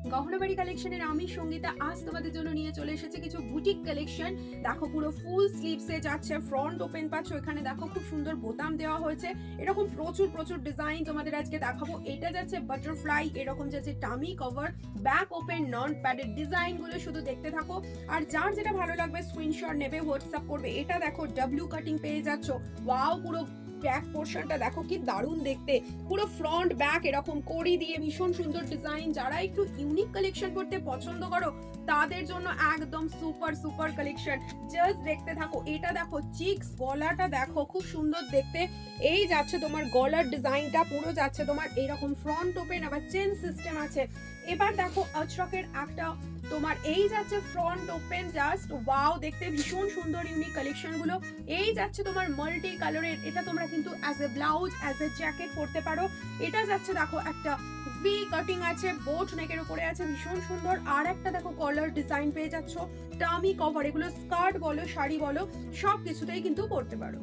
গহনাবাড়ি কালেকশনের আমি সঙ্গীতা আজ তোমাদের জন্য নিয়ে চলে এসেছে কিছু বুটিক কালেকশন। দেখো পুরো ফুল স্লিভসে যাচ্ছে, ফ্রন্ট ওপেন পাচ্ছ, এখানে দেখো খুব সুন্দর বোতাম দেওয়া হয়েছে, এরকম প্রচুর প্রচুর ডিজাইন তোমাদের আজকে দেখাবো। এটা যাচ্ছে বাটারফ্লাই, এরকম যাচ্ছে tummy cover, back open, non padded design গুলো শুধু দেখতে থাকো। আর যার যেটা ভালো লাগবে স্ক্রিনশট নেবে, হোয়াটসঅ্যাপ করবে। এটা দেখো ডাব্লিউ কাটিং পেয়ে যাচ্ছ, ওয়াও পুরো ব্যাক পোর্শনটা দেখো কি দারুণ দেখতে, পুরো ফ্রন্ট ব্যাক এরকম কড়ি দিয়ে ভীষণ সুন্দর ডিজাইন। যারা একটু ইউনিক কালেকশন করতে পছন্দ করো তাদের জন্য একদম সুপার সুপার কালেকশন, জাস্ট দেখতে থাকো। এটা দেখো চিক্স, গলাটা দেখো খুব সুন্দর দেখতে। এই যাচ্ছে তোমার গলার ডিজাইনটা, পুরো যাচ্ছে তোমার এরকম ফ্রন্ট ওপেন, আবার চেন সিস্টেম আছে। এবার দেখো আজরকের একটা তোমার এই যাচ্ছে ফ্রন্ট ওপেন, জাস্ট ওয়াও দেখতে, ভীষণ সুন্দর ইউনিক কালেকশন গুলো। এই যাচ্ছে তোমার মাল্টি কালারের, এটা তোমরা কিন্তু as a blouse, as a jacket পরতে পারো। এটা যাচ্ছে দেখো একটা ভি কাটিং আছে, বোট নেকের উপরে আছে, ভীষণ সুন্দর। আর একটা দেখো কলার ডিজাইন পেয়ে যাচ্ছ, টামি কভার, এগুলো স্কার্ট বলো শাড়ি বলো সব কিছুতেই কিন্তু পরতে পারো।